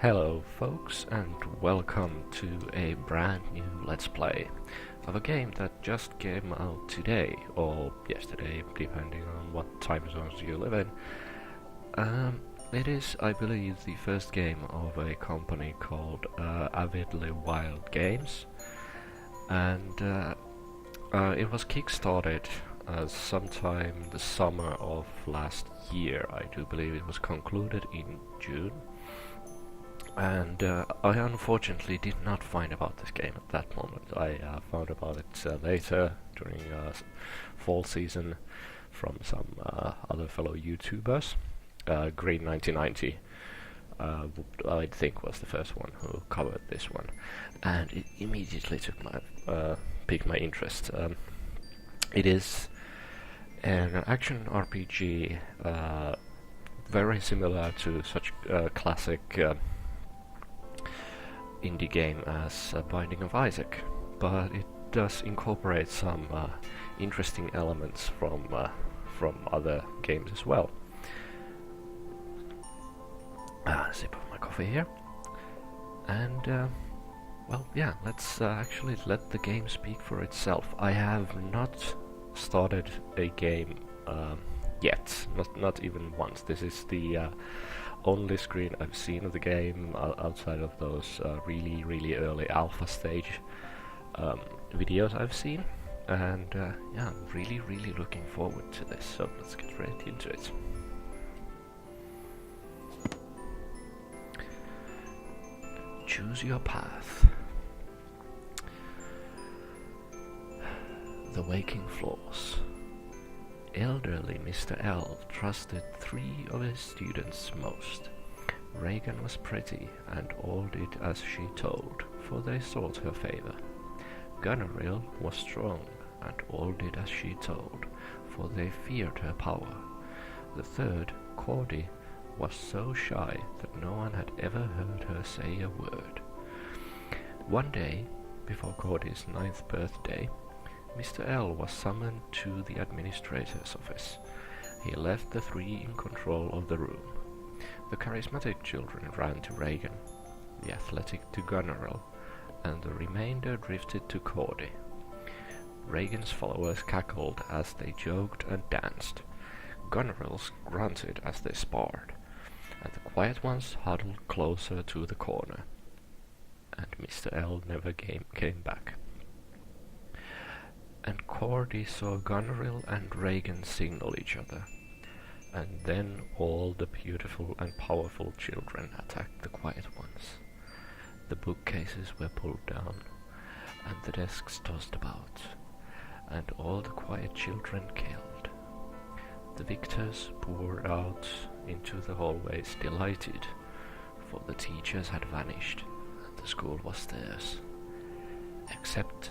Hello folks, and welcome to a brand new Let's Play of a game that just came out today, or yesterday, depending on what time zones you live in. It is, I believe, the first game of a company called Avidly Wild Games, and it was kickstarted sometime the summer of last year. I do believe it was concluded in June. And I unfortunately did not find about this game at that moment. I found about it later during fall season from some other fellow YouTubers. Green 1990 I think was the first one who covered this one, and it immediately piqued my interest. It is an action RPG very similar to such classic indie game as Binding of Isaac, but it does incorporate some interesting elements from other games as well. Sip of my coffee here, and well, yeah, let's actually let the game speak for itself. I have not started a game yet, not even once. This is the only screen I've seen of the game outside of those really early alpha stage videos I've seen, and yeah, I'm really looking forward to this, so let's get right into it. Choose your path. The waking floors. Elderly Mr. L trusted three of his students most. Reagan was pretty, and all did as she told, for they sought her favor. Goneril was strong, and all did as she told, for they feared her power. The third, Cordy, was so shy that no one had ever heard her say a word. One day, before Cordy's 9th birthday, Mr. L was summoned to the administrator's office. He left the three in control of the room. The charismatic children ran to Reagan, the athletic to Goneril, and the remainder drifted to Cordy. Reagan's followers cackled as they joked and danced. Goneril's grunted as they sparred, and the quiet ones huddled closer to the corner. And Mr. L never came back. And Cordy saw Goneril and Reagan signal each other, and then all the beautiful and powerful children attacked the quiet ones. The bookcases were pulled down, and the desks tossed about, and all the quiet children killed. The victors poured out into the hallways delighted, for the teachers had vanished, and the school was theirs. Except,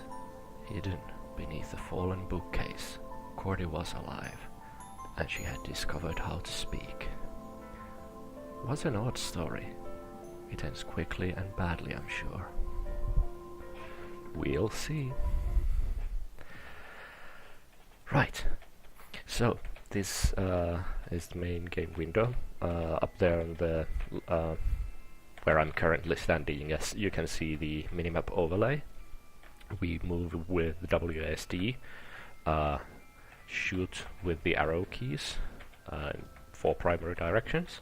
hidden beneath a fallen bookcase, Cordy was alive, and she had discovered how to speak. What an odd story. It ends quickly and badly, I'm sure. We'll see. Right, so this is the main game window. Up there on the where I'm currently standing, yes, you can see the minimap overlay. We move with WASD, shoot with the arrow keys in 4 primary directions.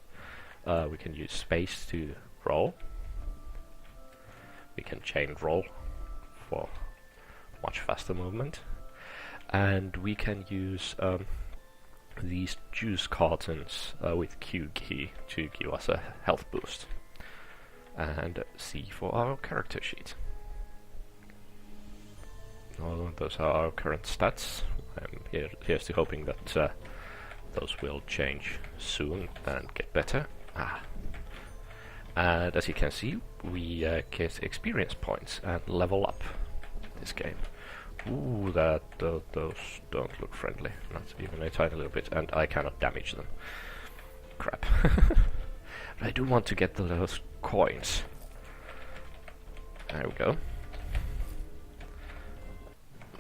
We can use space to roll. We can chain roll for much faster movement. And we can use these juice cartons with Q key to give us a health boost. And C for our character sheet. Those are our current stats. Here's to hoping that those will change soon and get better. And as you can see, we get experience points and level up this game. Ooh, those don't look friendly, not even a tiny little bit, and I cannot damage them. Crap. But I do want to get those coins. There we go.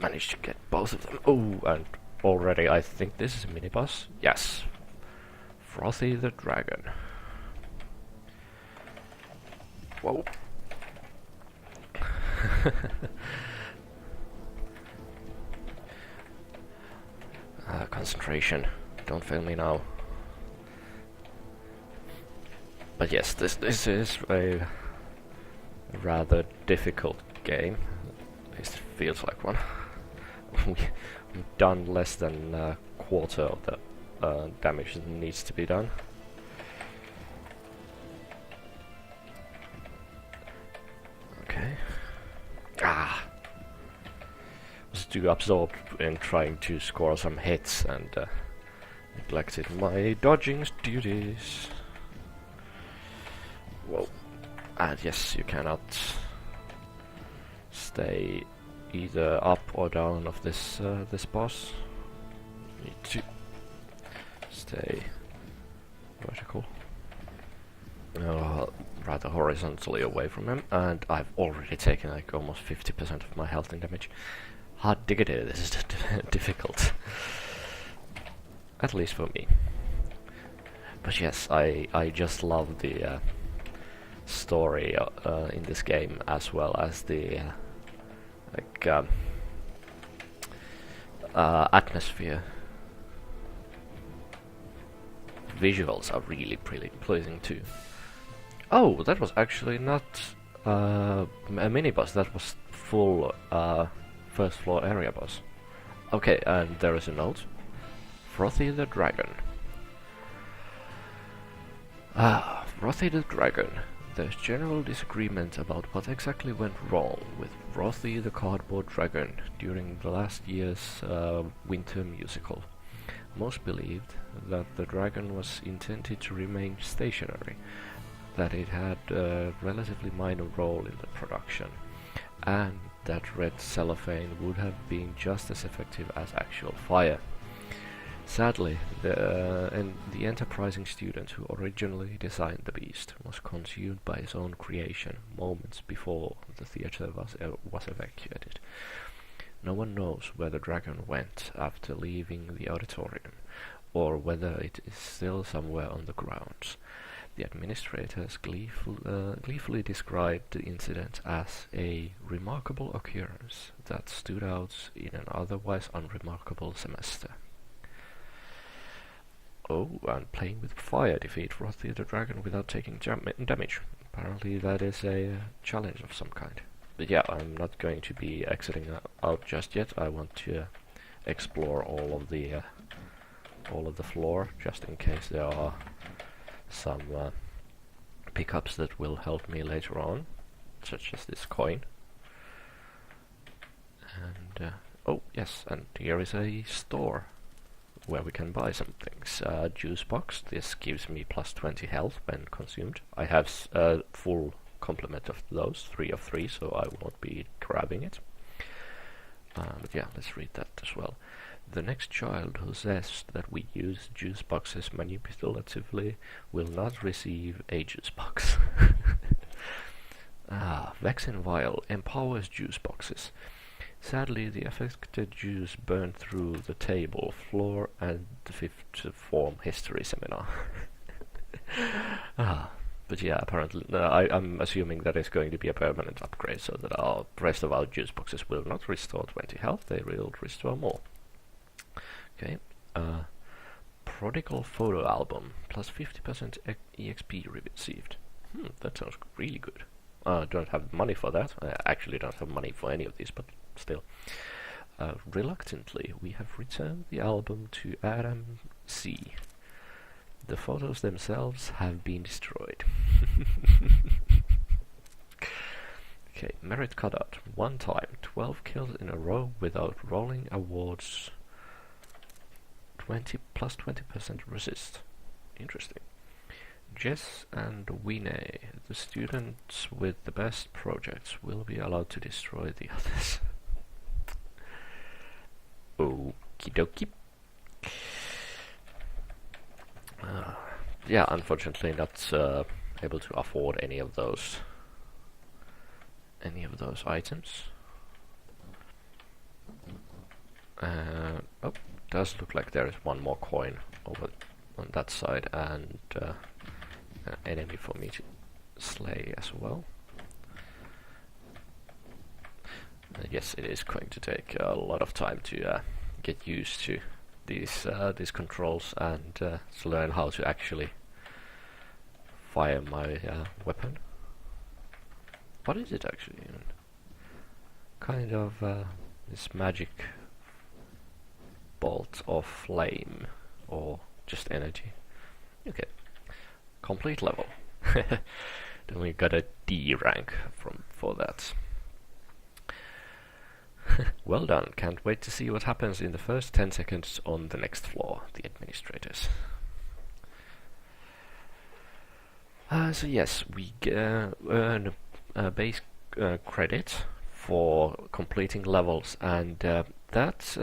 Managed to get both of them. Oh, and already I think this is a mini-boss. Yes. Frothy the Dragon. Whoa. Concentration. Don't fail me now. But yes, this is a rather difficult game. At least it feels like one. We've done less than a quarter of the damage that needs to be done. Okay. Ah! Was too absorbed in trying to score some hits and neglected my dodging duties. Whoa. And yes, you cannot stay either up or down of this this boss. You need to stay vertical. Rather horizontally away from him, and I've already taken like almost 50% of my health in damage. Hard diggity, this is difficult. At least for me. But yes, I just love the story in this game, as well as the atmosphere. Visuals are really pleasing too. Oh, that was actually not a mini boss, that was full first floor area boss. Okay, and there is a note. Frothy the Dragon. Frothy the Dragon. There's general disagreement about what exactly went wrong with Frothy the Cardboard Dragon during the last year's winter musical. Most believed that the dragon was intended to remain stationary, that it had a relatively minor role in the production, and that red cellophane would have been just as effective as actual fire. Sadly, the enterprising student who originally designed the beast was consumed by his own creation moments before the theater was evacuated. No one knows where the dragon went after leaving the auditorium, or whether it is still somewhere on the grounds. The administrators gleefully described the incident as a remarkable occurrence that stood out in an otherwise unremarkable semester. Oh, and playing with fire defeat Frothy the Dragon without taking damage. Apparently that is a challenge of some kind. But yeah, I'm not going to be exiting out just yet. I want to explore all of the floor, just in case there are some pickups that will help me later on, such as this coin. And oh yes, and here is a store where we can buy some things. Juice box. This gives me plus 20 health when consumed. I have a full complement of those, 3 of 3, so I won't be grabbing it. But yeah, let's read that as well. The next child who says that we use juice boxes manipulatively will not receive a juice box. Vaccine vial empowers juice boxes. Sadly, the affected juice burned through the table, floor, and the 5th form history seminar. But yeah, apparently, I'm assuming that it's going to be a permanent upgrade, so that our rest of our juice boxes will not restore 20 health, they will restore more. Okay, Prodigal Photo Album, plus 50% EXP received. That sounds really good. Don't have money for that. I actually don't have money for any of these, but still. Reluctantly, we have returned the album to Adam C. The photos themselves have been destroyed. Okay, merit cutout. One time, 12 kills in a row without rolling awards. 20 plus 20% resist. Interesting. Jess and Winnie, the students with the best projects, will be allowed to destroy the others. Okie dokie. Yeah, unfortunately not able to afford any of those items. Oh, does look like there is one more coin over on that side, and an enemy for me to sleigh as well. Yes, it is going to take a lot of time to get used to these controls and to learn how to actually fire my weapon. What is it actually even? Kind of this magic bolt of flame or just energy. Okay, complete level. Then we got a D rank for that. Well done, can't wait to see what happens in the first 10 seconds on the next floor, the administrators. So yes, we earn base credit for completing levels, and that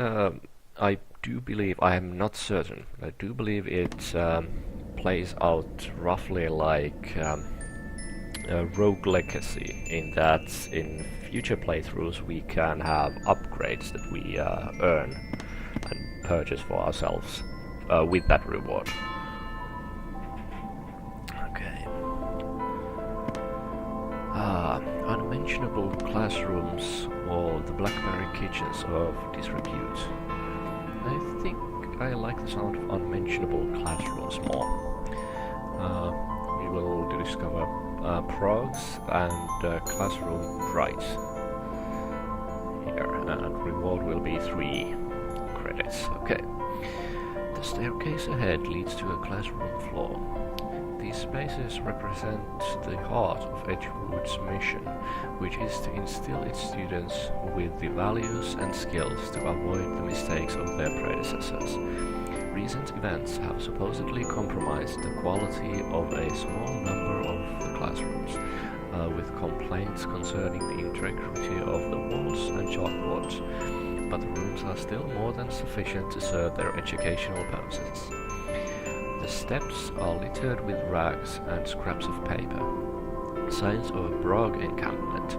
I do believe, I am not certain, I do believe it plays out roughly like Rogue Legacy, in that in future playthroughs we can have upgrades that we earn and purchase for ourselves with that reward. Okay. Unmentionable classrooms or the Blackberry kitchens of disrepute. I think I like the sound of unmentionable classrooms more. We will discover progs and classroom right here, and reward will be 3 credits. Okay. The staircase ahead leads to a classroom floor. These spaces represent the heart of Edgewood's mission, which is to instill its students with the values and skills to avoid the mistakes of their predecessors. Recent events have supposedly compromised the quality of a small number of the classrooms, with complaints concerning the integrity of the walls and chalkboards, but the rooms are still more than sufficient to serve their educational purposes. The steps are littered with rags and scraps of paper, signs of a Brog encampment.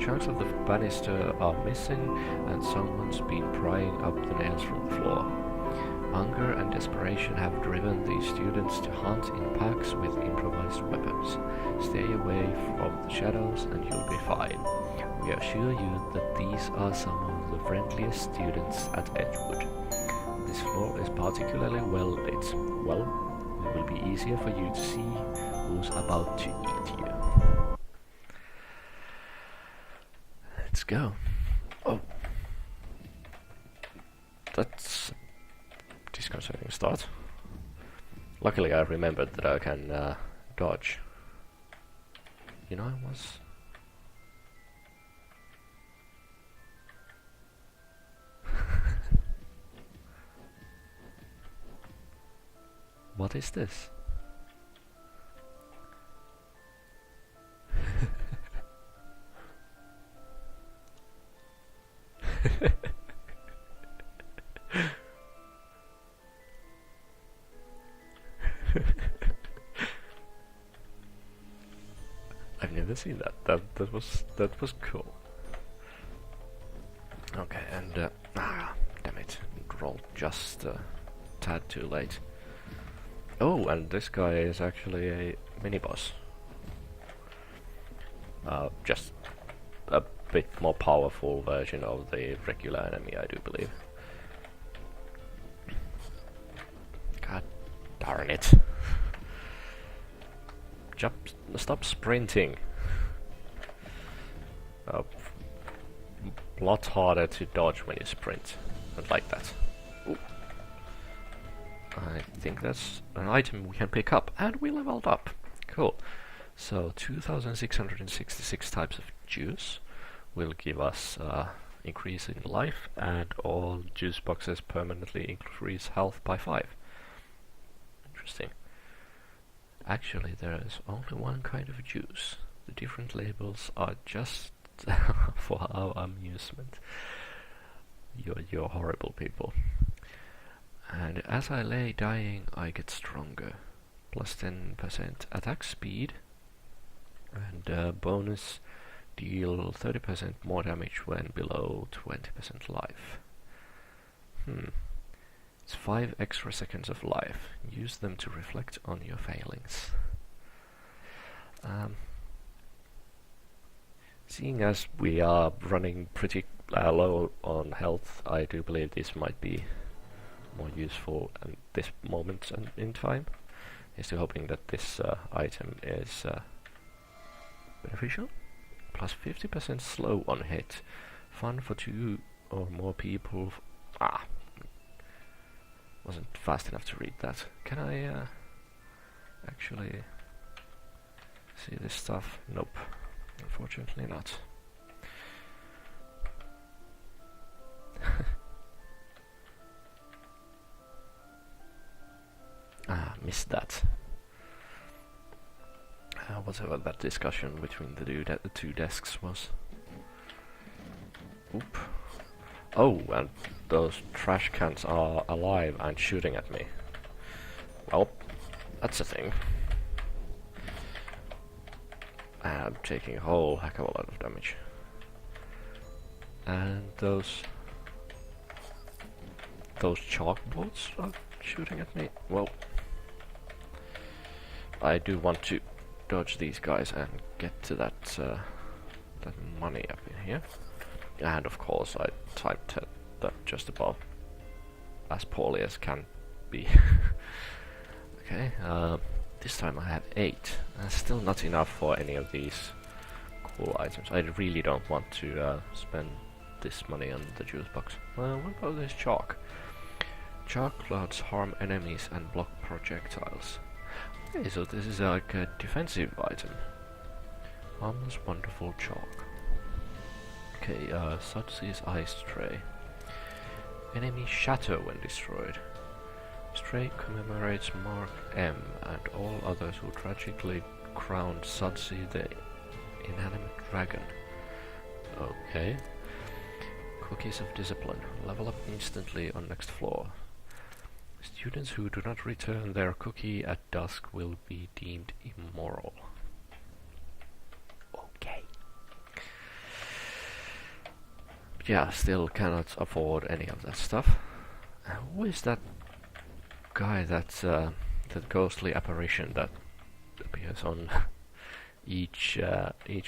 Chunks of the banister are missing, and someone's been prying up the nails from the floor. Hunger and desperation have driven these students to hunt in packs with improvised weapons. Stay away from the shadows and you'll be fine. We assure you that these are some of the friendliest students at Edgewood. This floor is particularly well lit. Well, it will be easier for you to see who's about to eat you. Let's go. Oh. That's disconcerting start. Luckily I remembered that I can dodge. You know, I was... What is this? I've never seen that. That was cool. Okay, and damn it, rolled just a tad too late. Oh, and this guy is actually a mini-boss. Just a bit more powerful version of the regular enemy, I do believe. God darn it. Stop sprinting. A lot harder to dodge when you sprint. Not like that. Ooh. I think that's an item we can pick up, and we leveled up. Cool. So 2,666 types of juice will give us increase in life, and all juice boxes permanently increase health by 5. Interesting. Actually, there is only one kind of juice. The different labels are just for our amusement. You're horrible people. And as I lay dying, I get stronger. Plus 10% attack speed, and bonus deal 30% more damage when below 20% life. It's 5 extra seconds of life. Use them to reflect on your failings. Seeing as we are running pretty low on health, I do believe this might be more useful at this moment in time. Still hoping that this item is beneficial. Plus 50% slow on hit. Fun for 2 or more people. Wasn't fast enough to read that. Can I actually see this stuff? Nope. Unfortunately not. Missed that. Whatever that discussion between the two desks was. Oop. Oh, and those trash cans are alive and shooting at me. Well, that's a thing. I'm taking a whole heck of a lot of damage. And those chalkboards are shooting at me. Well, I do want to dodge these guys and get to that that money up in here. And of course I typed that just about as poorly as can be. Okay, this time I have 8. Still not enough for any of these cool items. I really don't want to spend this money on the juice box. What about this chalk? Chalk clouds harm enemies and block projectiles. Okay, so this is like a defensive item. Harmless wonderful chalk. Okay, Sudsy's ice tray. Enemy shatter when destroyed. This tray commemorates Mark M and all others who tragically crowned Sudsy the inanimate dragon. Okay. Cookies of discipline. Level up instantly on next floor. Students who do not return their cookie at dusk will be deemed immoral. Okay. Yeah, still cannot afford any of that stuff. Who is that guy that ghostly apparition that appears on each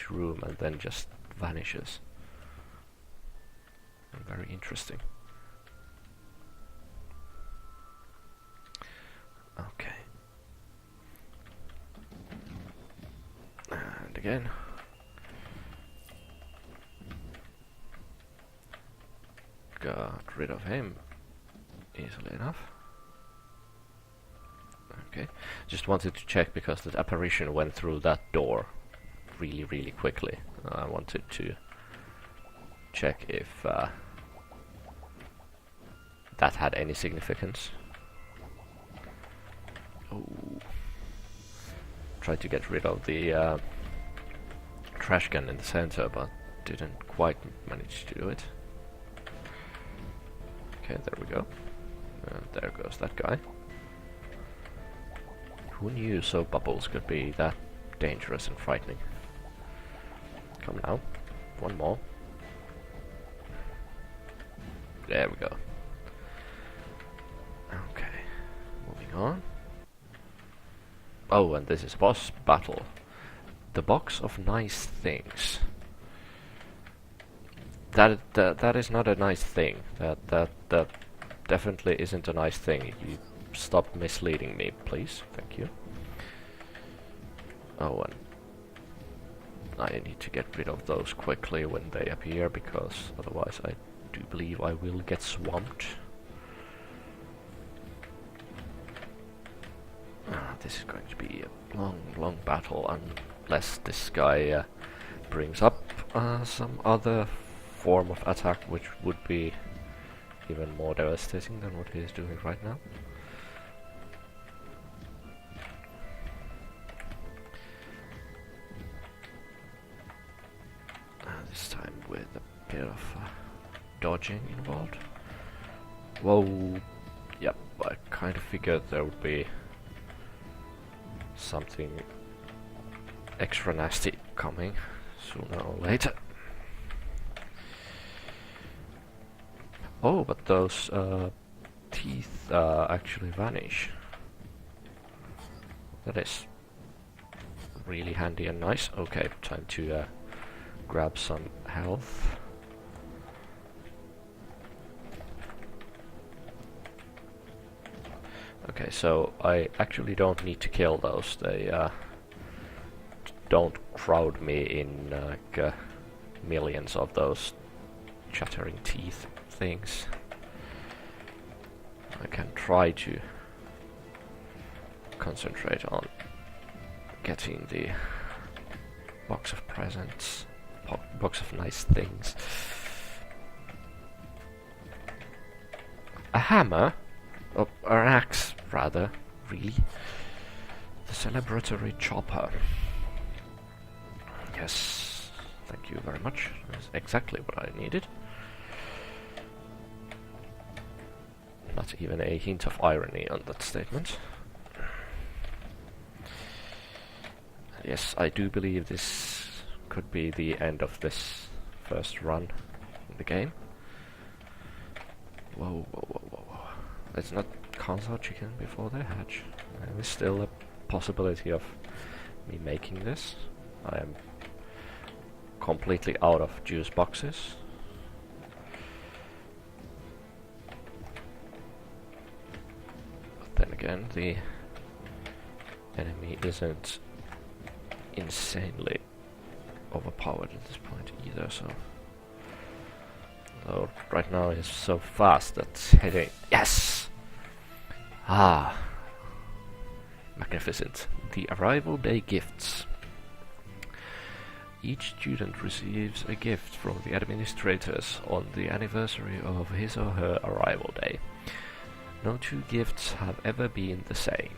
room and then just vanishes? Very interesting. Okay. And again. Got rid of him easily enough. Okay. Just wanted to check because that apparition went through that door really quickly. I wanted to check if that had any significance. Oh. Tried to get rid of the trash can in the center, but didn't quite manage to do it. Okay, there we go. There goes that guy. Who knew soap bubbles could be that dangerous and frightening? Come now. One more. There we go. Okay. Moving on. Oh, and this is boss battle. The box of nice things. That is not a nice thing. That definitely isn't a nice thing. You stop misleading me, please. Thank you. Oh, and I need to get rid of those quickly when they appear, because otherwise I do believe I will get swamped. This is going to be a long battle unless this guy brings up some other form of attack which would be even more devastating than what he is doing right now. This time with a bit of dodging involved. Whoa, yep, I kind of figured there would be something extra nasty coming sooner or later. Oh, but those teeth actually vanish. That is really handy and nice. Okay, time to grab some health. Okay, so I actually don't need to kill those. They don't crowd me in like millions of those chattering teeth things. I can try to concentrate on getting the box of presents, box of nice things. A hammer? Oh, an axe, rather. Really? The celebratory chopper. Yes, thank you very much. That's exactly what I needed. Not even a hint of irony on that statement. Yes, I do believe this could be the end of this first run in the game. Whoa, whoa, whoa, whoa, whoa. Let's not count our chicken before they hatch. There is still a possibility of me making this. I am completely out of juice boxes. But then again, the enemy isn't insanely overpowered at this point either, so though right now he's so fast that hitting. Yes! Ah, magnificent. The arrival day gifts. Each student receives a gift from the administrators on the anniversary of his or her arrival day. No two gifts have ever been the same.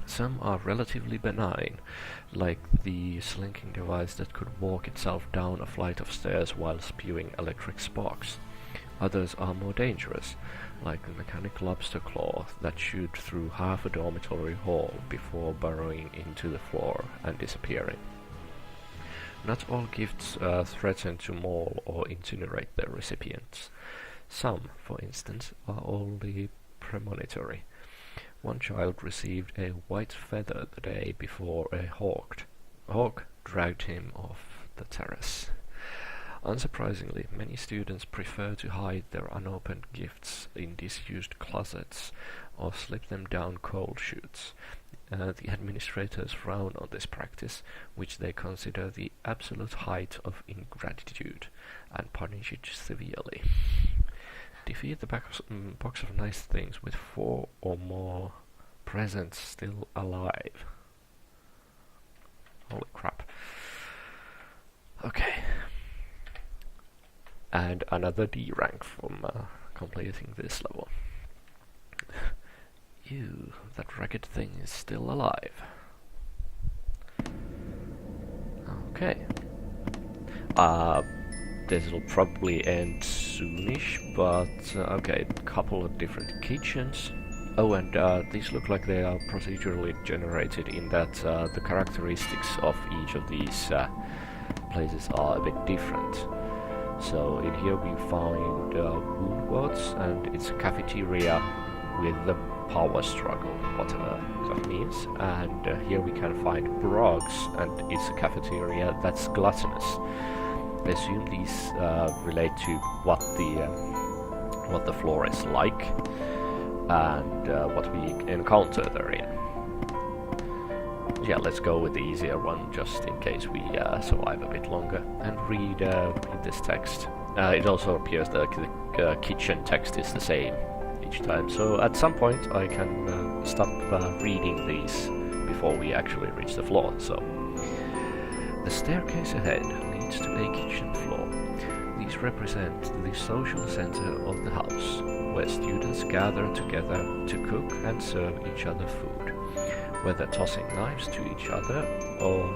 Some are relatively benign, like the slinking device that could walk itself down a flight of stairs while spewing electric sparks. Others are more dangerous, like the mechanical lobster claw that shoot through half a dormitory hall before burrowing into the floor and disappearing. Not all gifts threaten to maul or incinerate their recipients. Some, for instance, are only premonitory. One child received a white feather the day before a hawk dragged him off the terrace. Unsurprisingly, many students prefer to hide their unopened gifts in disused closets or slip them down coal chutes. The administrators frown on this practice, which they consider the absolute height of ingratitude, and punish it severely. Defeat the box of nice things with 4 or more presents still alive. Holy crap. Okay. And another D rank from completing this level. Ew, that ragged thing is still alive. Okay. This will probably end soonish, but okay, a couple of different kitchens. Oh, and these look like they are procedurally generated in that the characteristics of each of these places are a bit different. So in here we find woodworks, and it's a cafeteria with the power struggle, whatever that means. And here we can find brogs, and it's a cafeteria that's gluttonous. I assume these relate to what the floor is like and what we encounter therein. Yeah, let's go with the easier one, just in case we survive a bit longer, and read this text. It also appears that the kitchen text is the same each time, so at some point I can stop reading these before we actually reach the floor. So, the staircase ahead leads to a kitchen floor. These represent the social center of the house, where students gather together to cook and serve each other food. Whether tossing knives to each other, or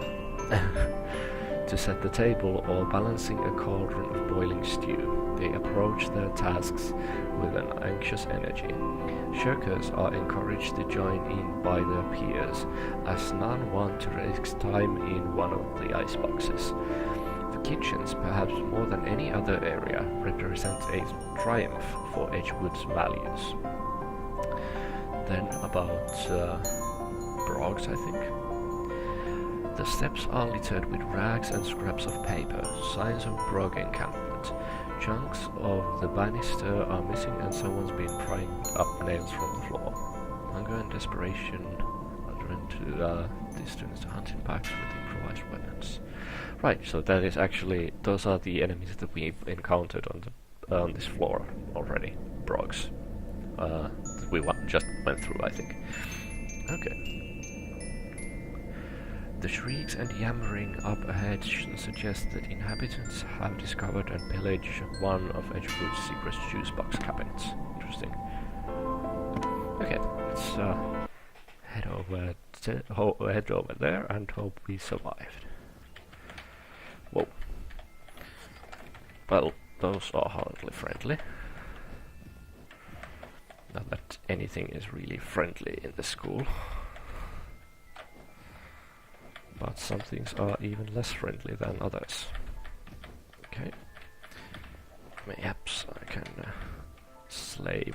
to set the table, or balancing a cauldron of boiling stew, they approach their tasks with an anxious energy. Shirkers are encouraged to join in by their peers, as none want to risk time in one of the iceboxes. The kitchens, perhaps more than any other area, represent a triumph for Edgewood's values. Then about brogs, I think. The steps are littered with rags and scraps of paper, signs of Brog encampment. Chunks of the banister are missing and someone's been prying up nails from the floor. Hunger and desperation are driven to these students to hunt in packs with improvised weapons. Right, so that is actually, those are the enemies that we've encountered on this floor already. Brogs. We just went through, I think. Okay. The shrieks and yammering up ahead suggest that inhabitants have discovered and pillaged one of Edgewood's secret juice box cabins. Interesting. Okay, let's head over there and hope we survived. Whoa. Well, those are hardly friendly. Not that anything is really friendly in the school. But some things are even less friendly than others. Okay. Perhaps I can slay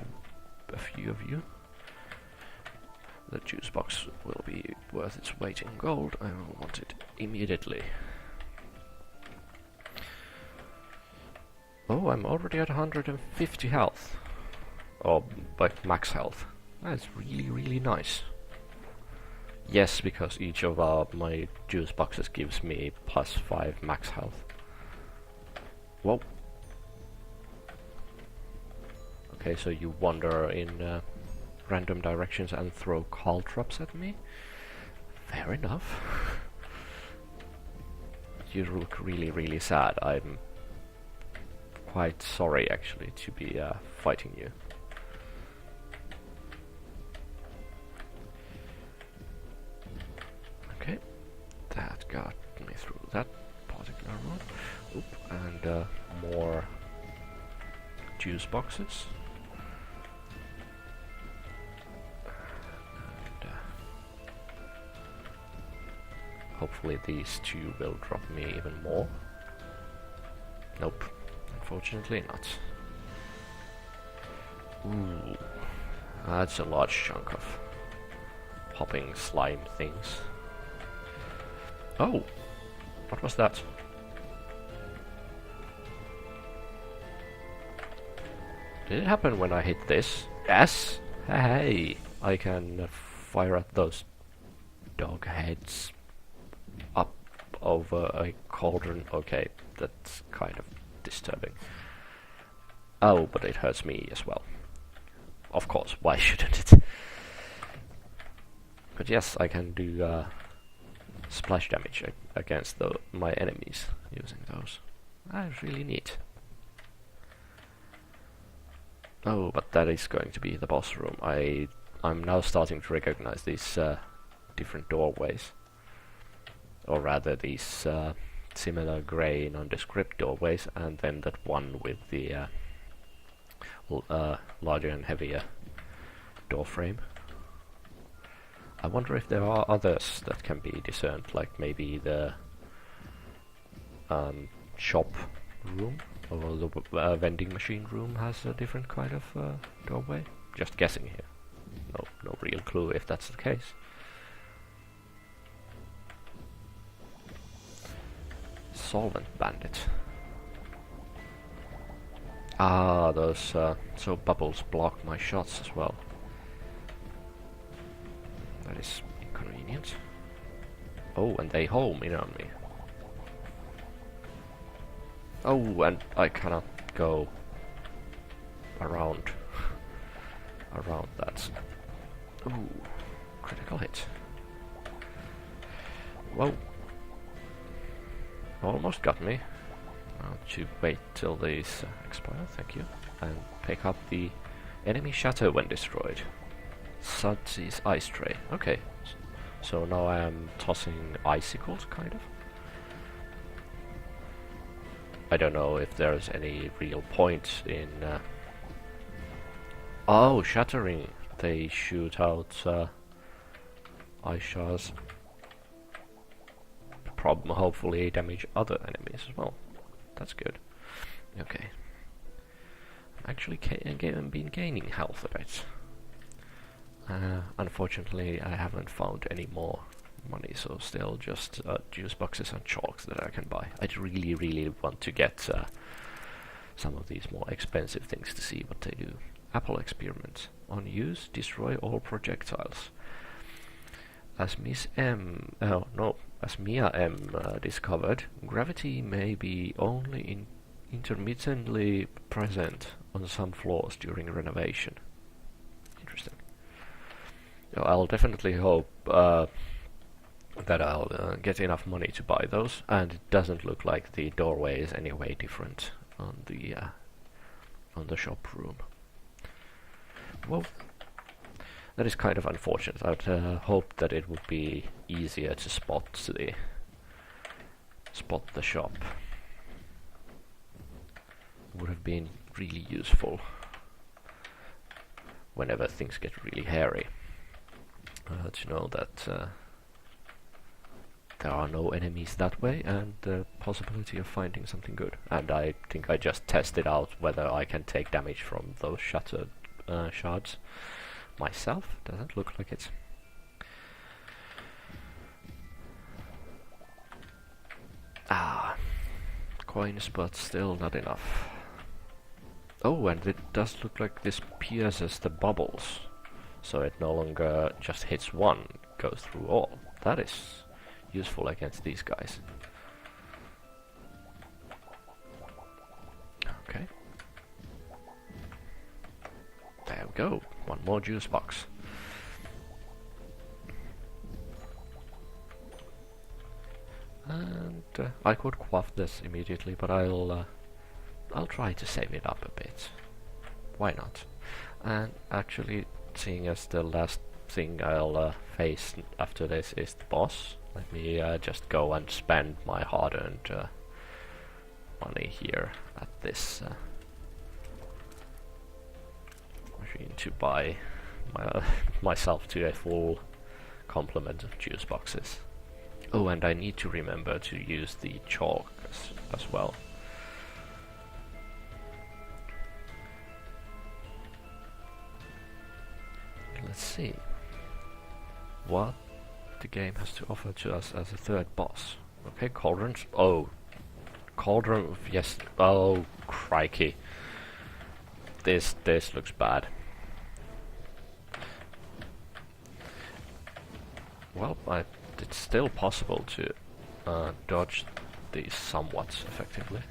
a few of you. The juice box will be worth its weight in gold. I will want it immediately. Oh, I'm already at 150 health. Or like max health. That's really, really nice. Yes, because each of my juice boxes gives me +5 max health. Whoa. Okay, so you wander in random directions and throw caltrops at me? Fair enough. You look really, really sad. I'm quite sorry, actually, to be fighting you. Okay, that got me through that particular room. Oop, and more juice boxes. And hopefully these two will drop me even more. Nope, unfortunately not. Ooh, that's a large chunk of popping slime things. Oh, what was that? Did it happen when I hit this? Yes! Hey! I can fire at those dog heads up over a cauldron. Okay, that's kind of disturbing. Oh, but it hurts me as well. Of course, why shouldn't it? But yes, I can do splash damage against my enemies using those. That's really neat. Oh, but that is going to be the boss room. I'm now starting to recognize these different doorways. Or rather, these similar grey nondescript doorways, and then that one with the larger and heavier door frame. I wonder if there are others that can be discerned, like maybe the shop room or the vending machine room has a different kind of doorway. Just guessing here. No real clue if that's the case. Solvent bandit. Ah, those so bubbles block my shots as well. That is inconvenient. Oh, and they home in on me. Oh, and I cannot go around that. Ooh, critical hit. Whoa. Almost got me. I'll wait till these expire, thank you. And pick up the enemy shatter when destroyed. Sudsy's ice tray. Okay. So now I am tossing icicles, kind of. I don't know if there's any real point in... Oh, shattering. They shoot out ice shards. Hopefully damage other enemies as well. That's good. Okay. I'm actually been gaining health a bit. Unfortunately, I haven't found any more money, so still just juice boxes and chalks that I can buy. I'd really want to get some of these more expensive things to see what they do. Apple experiment. On use, destroy all projectiles. As Mia M discovered, gravity may be only intermittently present on some floors during renovation. Interesting. So I'll definitely hope that I'll get enough money to buy those, and it doesn't look like the doorway is any way different on the shop room. Well, that is kind of unfortunate. I'd hoped that it would be easier to spot the shop. It would have been really useful whenever things get really hairy to know that there are no enemies that way, and the possibility of finding something good. And I think I just tested out whether I can take damage from those shattered shards myself. Doesn't look like it. Coins, but still not enough. Oh, and it does look like this pierces the bubbles, so it no longer just hits one, it goes through all. That is useful against these guys. Okay. There we go. One more juice box. And I could quaff this immediately, but I'll try to save it up a bit. Why not? And actually, seeing as the last thing I'll face after this is the boss, let me just go and spend my hard-earned money here at this machine to buy myself to a full complement of juice boxes. Oh, and I need to remember to use the chalk as well. Let's see what the game has to offer to us as a third boss. Okay, cauldrons. Oh, cauldron. Yes. Oh, crikey. This looks bad. Well, it's still possible to dodge these somewhat effectively,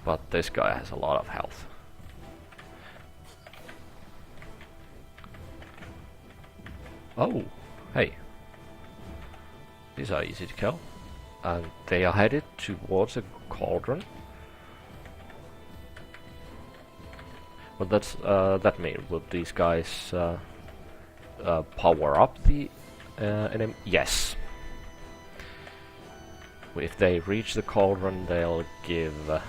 but this guy has a lot of health. Oh, hey. These are easy to kill. And they are headed towards a cauldron. What does that mean? Will these guys power up the enemy? Yes. If they reach the cauldron, they'll give the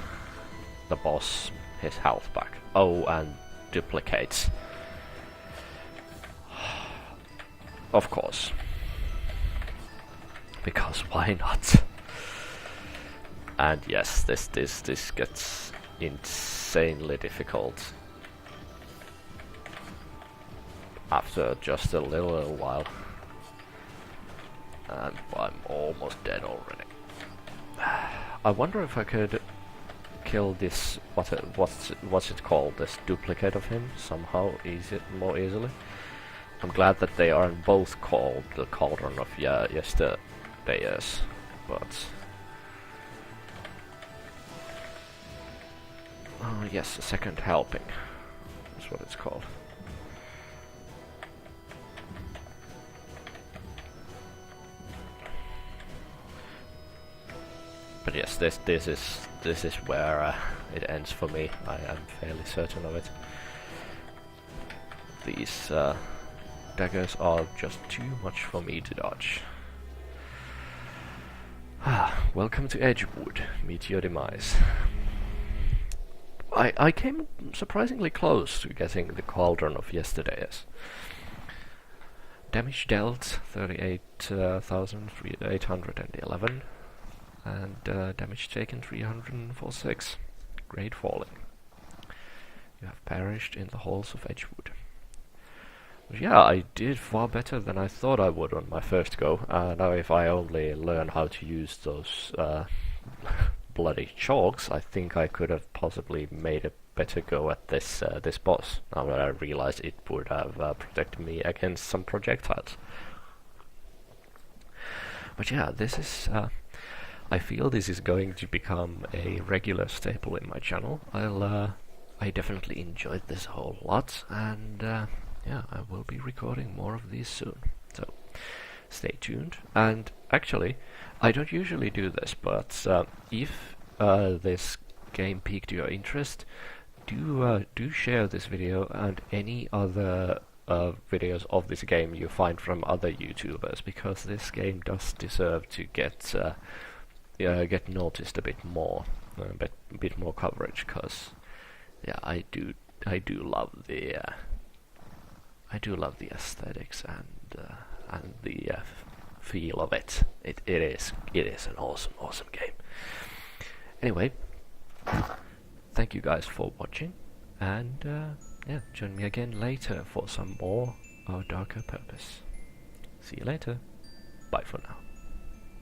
boss his health back. Oh, and duplicates. Of course. Because why not? And yes, this gets insanely difficult after just a little while. And I'm almost dead already. I wonder if I could kill this, what's it called, this duplicate of him somehow more easily. I'm glad that they aren't both called the Cauldron of Yesterdays, but... Oh yes, a second helping. That's what it's called. But yes, this is where it ends for me. I am fairly certain of it. These daggers are just too much for me to dodge. Welcome to Edgewood. Meet your demise. I came surprisingly close to getting the Cauldron of Yesterdays. Damage dealt 38,811, and damage taken 346. Great falling. You have perished in the halls of Edgewood. Yeah, I did far better than I thought I would on my first go. Now if I only learn how to use those bloody chalks, I think I could have possibly made a better go at this boss. Now that I realize it would have protected me against some projectiles. But yeah, this is. I feel this is going to become a regular staple in my channel. I definitely enjoyed this a whole lot, and yeah, I will be recording more of these soon. So stay tuned. And actually, I don't usually do this, but if this game piqued your interest, do share this video and any other videos of this game you find from other YouTubers, because this game does deserve to get noticed a bit more, a bit more coverage. Because yeah, I do love the aesthetics and the feel of it. It is an awesome game. Anyway, thank you guys for watching, and yeah, join me again later for some more Darker Purpose. See you later. Bye for now.